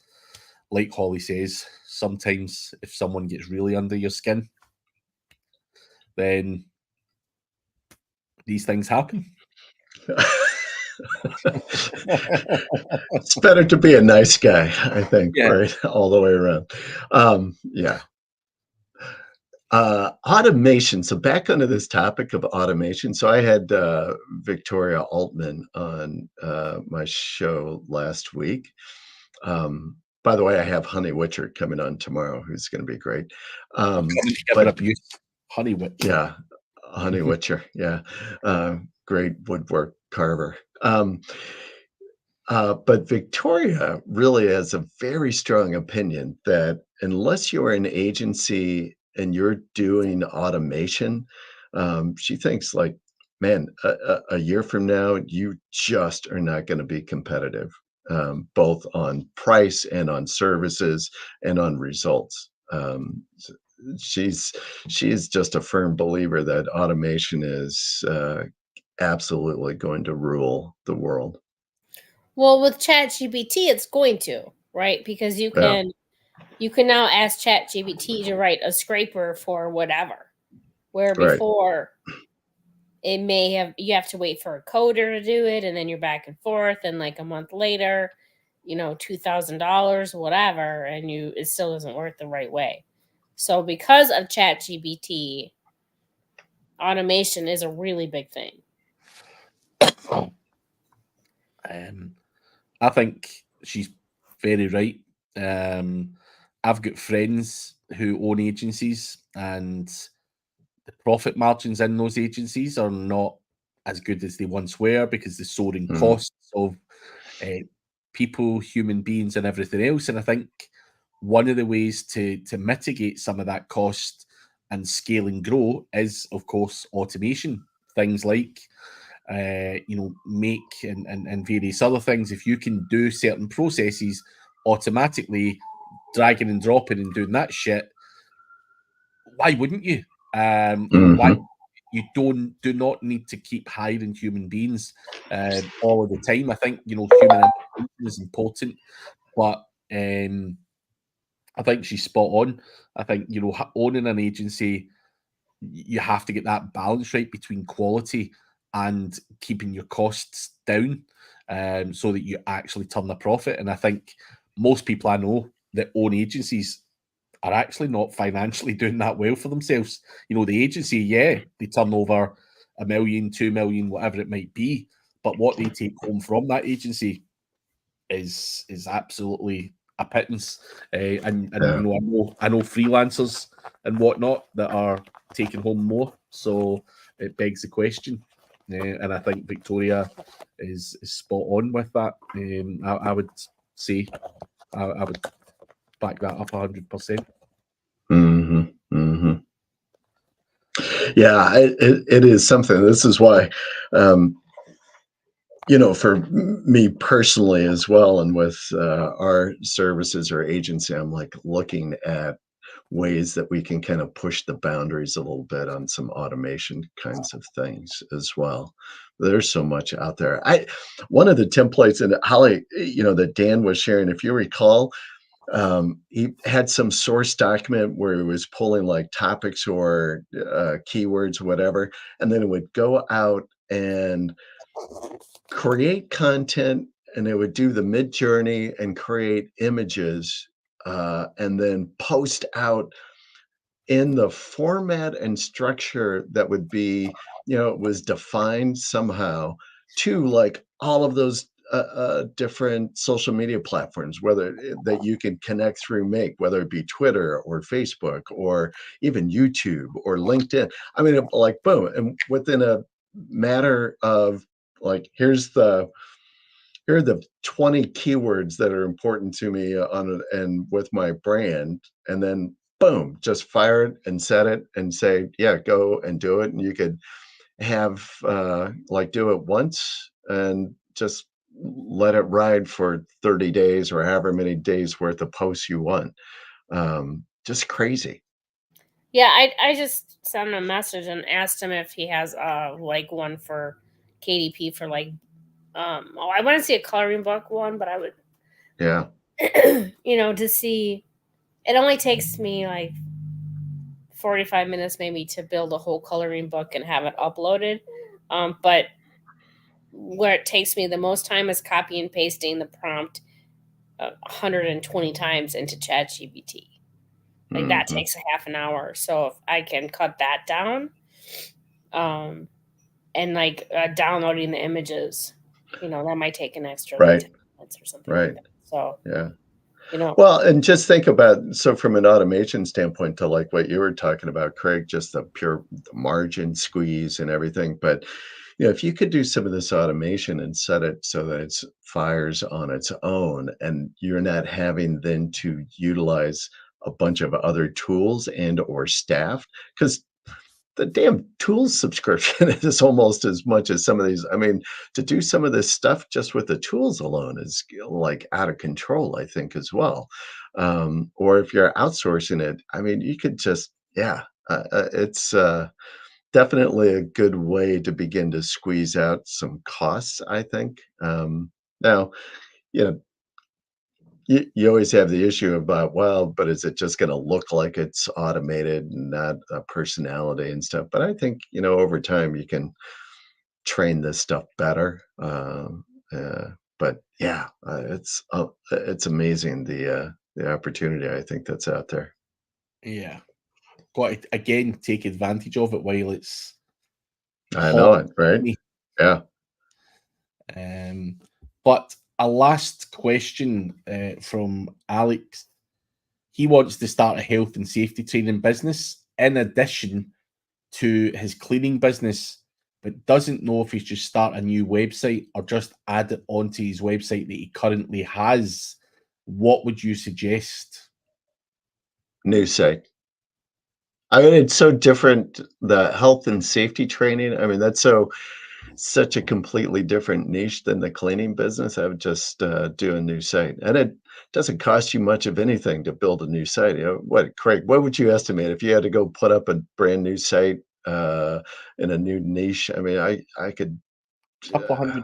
like Holly says, sometimes if someone gets really under your skin, then these things happen. It's better to be a nice guy, I think, Yeah. right? All the way around. Yeah. Automation. So back onto this topic of automation. So I had Victoria Altman on my show last week. By the way, I have Honey Witcher coming on tomorrow, who's going to be great. I'm coming to give her abuse. Honey Witcher. Yeah, Honey Witcher. Yeah, great woodwork carver. But Victoria really has a very strong opinion that unless you're an agency and you're doing automation, she thinks like, man, a year from now, you just are not going to be competitive, both on price and on services and on results. She is just a firm believer that automation is absolutely going to rule the world. Well, with ChatGPT, it's going to, right? Because you can now ask ChatGPT to write a scraper for whatever. Where Right. before you have to wait for a coder to do it, and then you're back and forth, and like a month later, $2,000, whatever, and it still doesn't work the right way. So because of ChatGPT, automation is a really big thing. I think she's very right. I've got friends who own agencies, and the profit margins in those agencies are not as good as they once were because the soaring costs of people, human beings, and everything else. And I think one of the ways to mitigate some of that cost and scale and grow is, of course, automation. Things like make and various other things. If you can do certain processes automatically, dragging and dropping and doing that shit, why wouldn't you? Why you do not need to keep hiring human beings all of the time. I think human interaction is important, but I think she's spot on. I think owning an agency, you have to get that balance right between quality and keeping your costs down, so that you actually turn a profit. And I think most people I know that own agencies are actually not financially doing that well for themselves. The agency, yeah, they turn over $1 million, 2 million, whatever it might be, but what they take home from that agency is absolutely a pittance. And I know freelancers and whatnot that are taking home more. So it begs the question. And I think Victoria is spot on with that. I would say I would back that up 100%. Yeah, it is something. This is why, for me personally as well, and with our services or agency, I'm like looking at ways that we can kind of push the boundaries a little bit on some automation kinds of things as well. There's so much out there. One of the templates, and Holly, that Dan was sharing, if you recall, he had some source document where he was pulling like topics or keywords, whatever, and then it would go out and create content, and it would do the mid journey and create images, and then post out in the format and structure that would be, it was defined somehow to like all of those different social media platforms, whether that you can connect through Make, whether it be Twitter or Facebook or even YouTube or LinkedIn. I mean, like boom, and within a matter of like, here are the 20 keywords that are important to me and with my brand, and then boom, just fire it and set it and say, yeah, go and do it. And you could have do it once and just let it ride for 30 days or however many days worth of posts you want. Just crazy. Yeah, I just sent him a message and asked him if he has one for KDP for I want to see a coloring book one, but I would to see. It only takes me 45 minutes maybe to build a whole coloring book and have it uploaded. But where it takes me the most time is copy and pasting the prompt 120 times into ChatGPT. That takes a half an hour. So if I can cut that down, and downloading the images, that might take an extra 10 minutes or something like that. So yeah. Well, and just think about, so from an automation standpoint to like what you were talking about, Craig, just the pure margin squeeze and everything. But if you could do some of this automation and set it so that it fires on its own and you're not having then to utilize a bunch of other tools and or staff, because the damn tools subscription is almost as much as some of these. I mean, to do some of this stuff just with the tools alone is out of control, I think, as well. Or if you're outsourcing it, I mean, you could just, it's definitely a good way to begin to squeeze out some costs, I think. Now, you always have the issue about, well, but is it just going to look like it's automated and not a personality and stuff? But I think, over time you can train this stuff better. But yeah, it's amazing the opportunity I think that's out there. Yeah. Got to, again, take advantage of it while it's I know it, right? Yeah. But a last question from Alex. He wants to start a health and safety training business in addition to his cleaning business, but doesn't know if he should start a new website or just add it onto his website that he currently has. What would you suggest? New site. I mean, it's so different, the health and safety training. I mean, that's such a completely different niche than the cleaning business. I would just do a new site. And it doesn't cost you much of anything to build a new site. What, Craig, what would you estimate if you had to go put up a brand new site in a new niche? I mean, I could... Couple $100.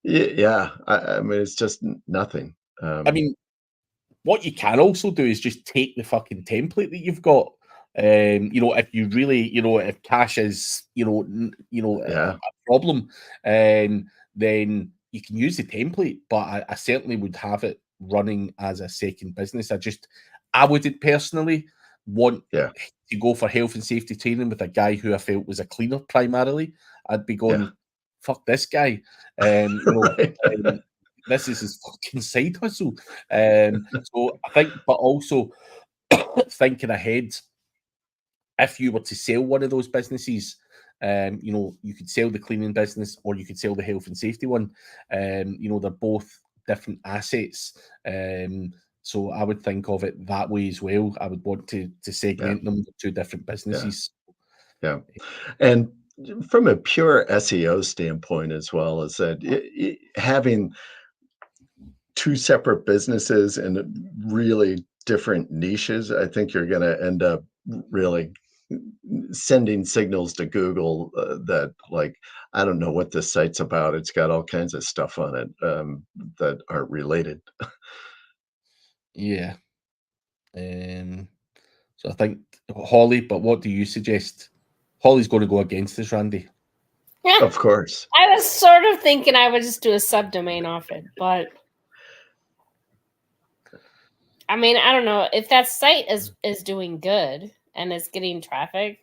Yeah. I mean, it's just nothing. I mean, what you can also do is just take the fucking template that you've got. If you really, if cash is, a problem, then you can use the template. But I certainly would have it running as a second business. I wouldn't personally want to go for health and safety training with a guy who I felt was a cleaner primarily. I'd be going, fuck this guy. This is his fucking side hustle. So I think, but also thinking ahead, if you were to sell one of those businesses, you could sell the cleaning business or you could sell the health and safety one. They're both different assets. So I would think of it that way as well. I would want to segment them to two different businesses. Yeah. And from a pure SEO standpoint as well, is that having two separate businesses and really different niches, I think you're going to end up really sending signals to Google that, like, I don't know what this site's about. It's got all kinds of stuff on it that are related. Yeah. So I think Holly, but what do you suggest? Holly's going to go against this, Randy. Yeah, of course. I was sort of thinking I would just do a subdomain off it, but I mean, I don't know if that site is doing good and is getting traffic.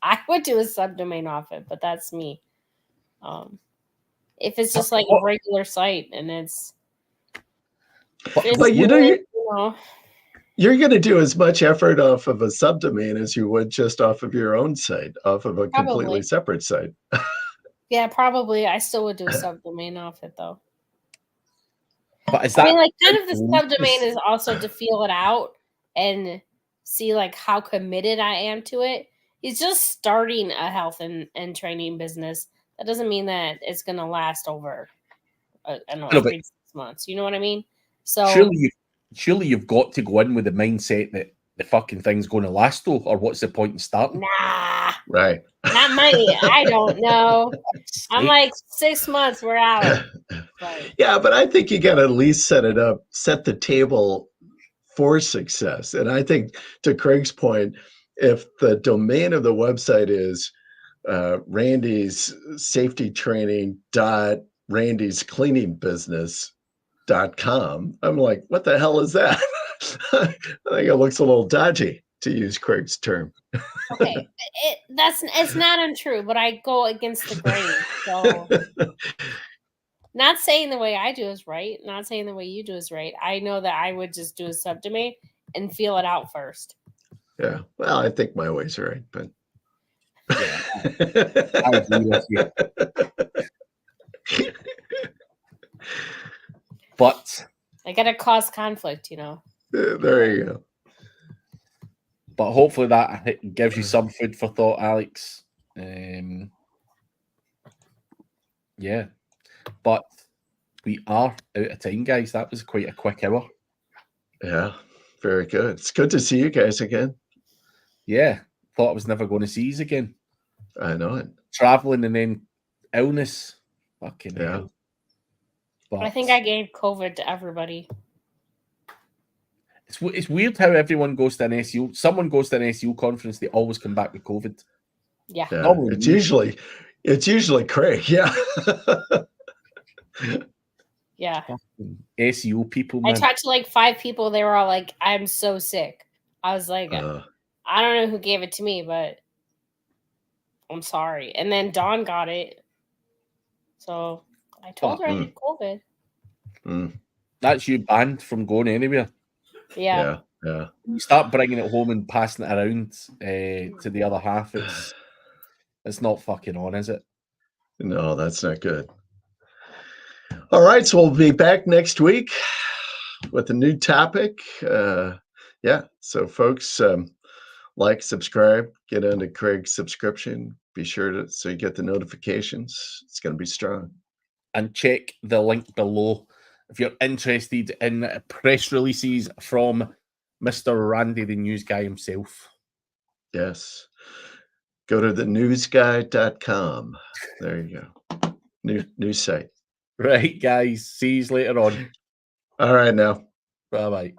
I would do a subdomain off it, but that's me. If it's just like a regular site and it's but you're going to do as much effort off of a subdomain as you would just off of your own site, off of a completely separate site. Yeah, probably. I still would do a subdomain off it though. But is that, kind of the subdomain is also to feel it out and see like how committed I am to it. He's just starting a health and training business. That doesn't mean that it's going to last over, I don't know, 3 to 6 months. You know what I mean? So surely you've got to go in with the mindset that the fucking thing's going to last, though, or what's the point in starting? Nah, Right. not money. I don't know. I'm like 6 months. We're out. But Yeah, but I think you got to at least set it up, set the table for success. And I think, to Craig's point, if the domain of the website is Randy's safety training dot Randy's cleaning business.com, I'm like, what the hell is that? I think it looks a little dodgy, to use Craig's term. okay, it's not untrue, but I go against the grain. So not saying the way I do is right, not saying the way you do is right. I know that I would just do a subdomain and feel it out first. Yeah. Well, I think my way's right, but Yeah, I agree with you. But I gotta cause conflict, you know. there you go. But hopefully that gives you some food for thought, Alex. Yeah. But we are out of time, guys. That was quite a quick hour. Yeah. Very good. It's good to see you guys again. Yeah. Thought I was never going to see you again. I know it. Traveling and then illness. Fucking Yeah. hell. But I think I gave COVID to everybody. it's weird how everyone goes to an SEO. Someone goes to an SEO conference, they always come back with COVID. Yeah. Normally It's me. usually Craig. Yeah. Yeah. SEO people, I man. talked to like 5 people. They were all like, I'm so sick. I was like, I don't know who gave it to me, but I'm sorry. And then Dawn got it. So I told her I had COVID. That's you banned from going anywhere. Yeah. Yeah. You start bringing it home and passing it around to the other half. It's not fucking on, is it? No, that's not good. All right, so we'll be back next week with a new topic. Yeah, so folks, like, subscribe, get into Craig's subscription. Be sure to so you get the notifications. It's going to be strong. And check the link below if you're interested in press releases from Mr. Randy, the news guy himself. Yes. Go to thenewsguy.com. There you go. New site. Right, guys. See you later on. All right now. Bye-bye.